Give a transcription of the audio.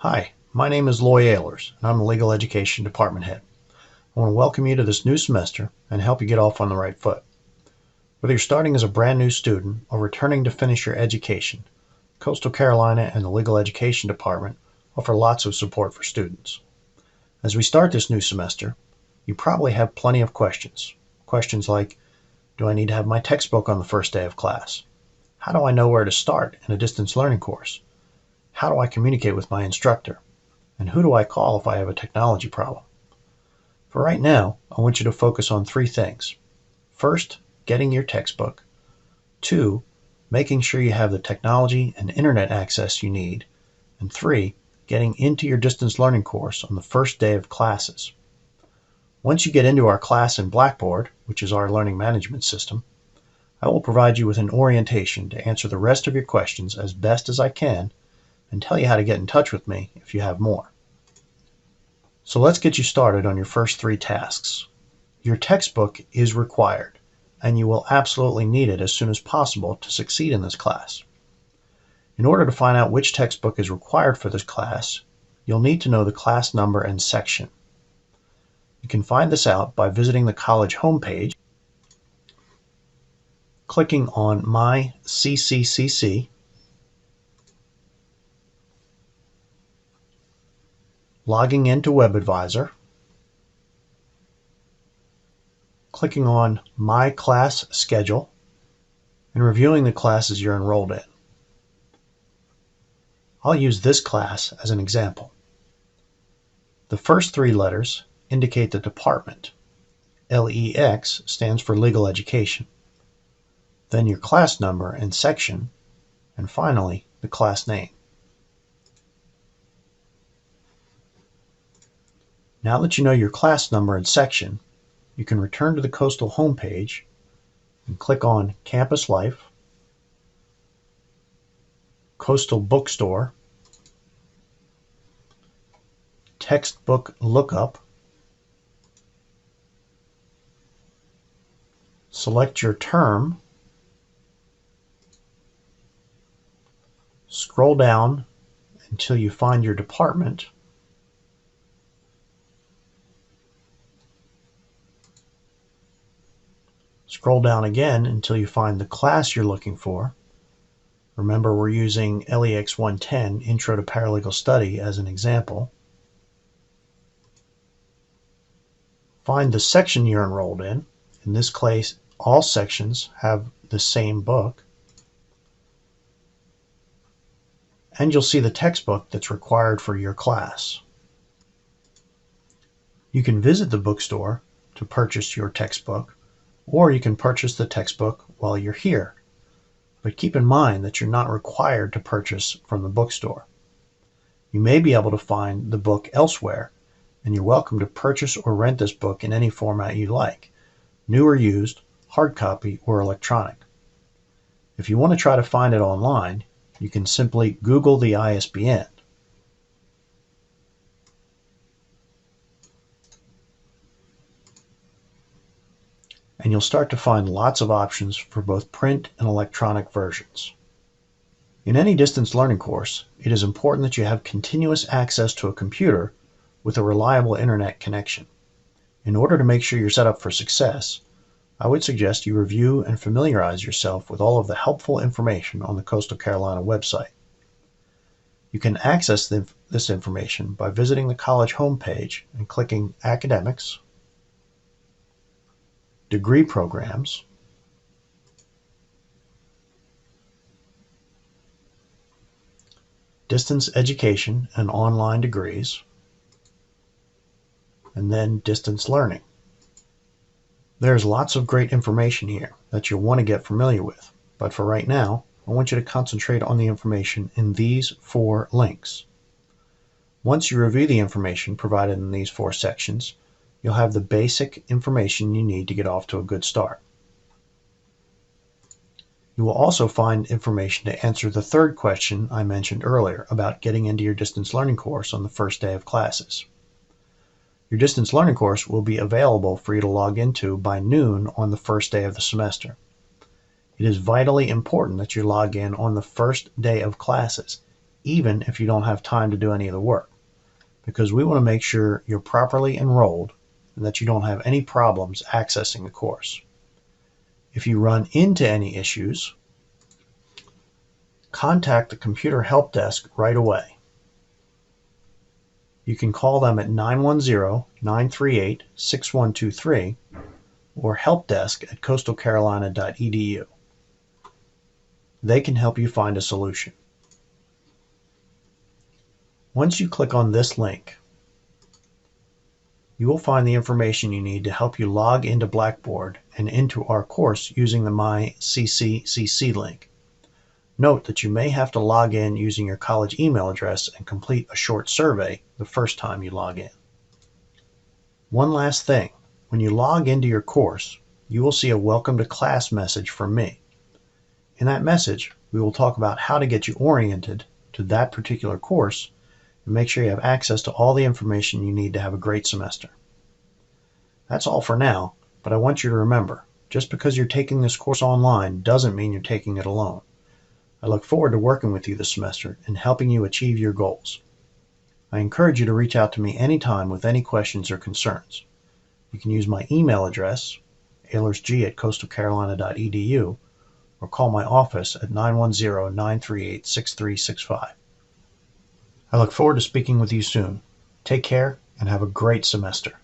Hi, my name is Loy Ehlers, and I'm the Legal Education Department Head. I want to welcome you to this new semester and help you get off on the right foot. Whether you're starting as a brand new student or returning to finish your education, Coastal Carolina and the Legal Education Department offer lots of support for students. As we start this new semester, you probably have plenty of questions. Questions like, do I need to have my textbook on the first day of class? How do I know where to start in a distance learning course? How do I communicate with my instructor? And who do I call if I have a technology problem? For right now, I want you to focus on three things. First, getting your textbook. 2, making sure you have the technology and internet access you need. And 3, getting into your distance learning course on the first day of classes. Once you get into our class in Blackboard, which is our learning management system, I will provide you with an orientation to answer the rest of your questions as best as I can and tell you how to get in touch with me if you have more. So let's get you started on your first 3 tasks. Your textbook is required, and you will absolutely need it as soon as possible to succeed in this class. In order to find out which textbook is required for this class, you'll need to know the class number and section. You can find this out by visiting the college homepage, clicking on My CCCC, logging into WebAdvisor, clicking on My Class Schedule, and reviewing the classes you're enrolled in. I'll use this class as an example. The first 3 letters indicate the department. LEX stands for Legal Education. Then your class number and section, and finally the class name. Now that you know your class number and section, you can return to the Coastal homepage and click on Campus Life, Coastal Bookstore, Textbook Lookup, select your term, scroll down until you find your department, scroll down again until you find the class you're looking for. Remember, we're using LEX 110, Intro to Paralegal Study, as an example. Find the section you're enrolled in. In this case, all sections have the same book. And you'll see the textbook that's required for your class. You can visit the bookstore to purchase your textbook, or you can purchase the textbook while you're here. But keep in mind that you're not required to purchase from the bookstore. You may be able to find the book elsewhere, and you're welcome to purchase or rent this book in any format you like, new or used, hard copy, or electronic. If you want to try to find it online, you can simply Google the ISBN. And you'll start to find lots of options for both print and electronic versions. In any distance learning course, it is important that you have continuous access to a computer with a reliable internet connection. In order to make sure you're set up for success, I would suggest you review and familiarize yourself with all of the helpful information on the Coastal Carolina website. You can access this information by visiting the college homepage and clicking Academics, Degree Programs, Distance Education and Online Degrees, and then Distance Learning. There's lots of great information here that you'll want to get familiar with, but for right now, I want you to concentrate on the information in these 4 links. Once you review the information provided in these 4 sections, you'll have the basic information you need to get off to a good start. You will also find information to answer the 3rd question I mentioned earlier about getting into your distance learning course on the first day of classes. Your distance learning course will be available for you to log into by noon on the first day of the semester. It is vitally important that you log in on the first day of classes, even if you don't have time to do any of the work, because we want to make sure you're properly enrolled and that you don't have any problems accessing the course. If you run into any issues, contact the computer help desk right away. You can call them at 910-938-6123 or helpdesk@coastalcarolina.edu. They can help you find a solution. Once you click on this link, you will find the information you need to help you log into Blackboard and into our course using the My CCCC link. Note that you may have to log in using your college email address and complete a short survey the first time you log in. One last thing, when you log into your course, you will see a welcome to class message from me. In that message, we will talk about how to get you oriented to that particular course and make sure you have access to all the information you need to have a great semester. That's all for now, but I want you to remember, just because you're taking this course online doesn't mean you're taking it alone. I look forward to working with you this semester and helping you achieve your goals. I encourage you to reach out to me anytime with any questions or concerns. You can use my email address, ailersg@coastalcarolina.edu, or call my office at 910-938-6365. I look forward to speaking with you soon. Take care and have a great semester.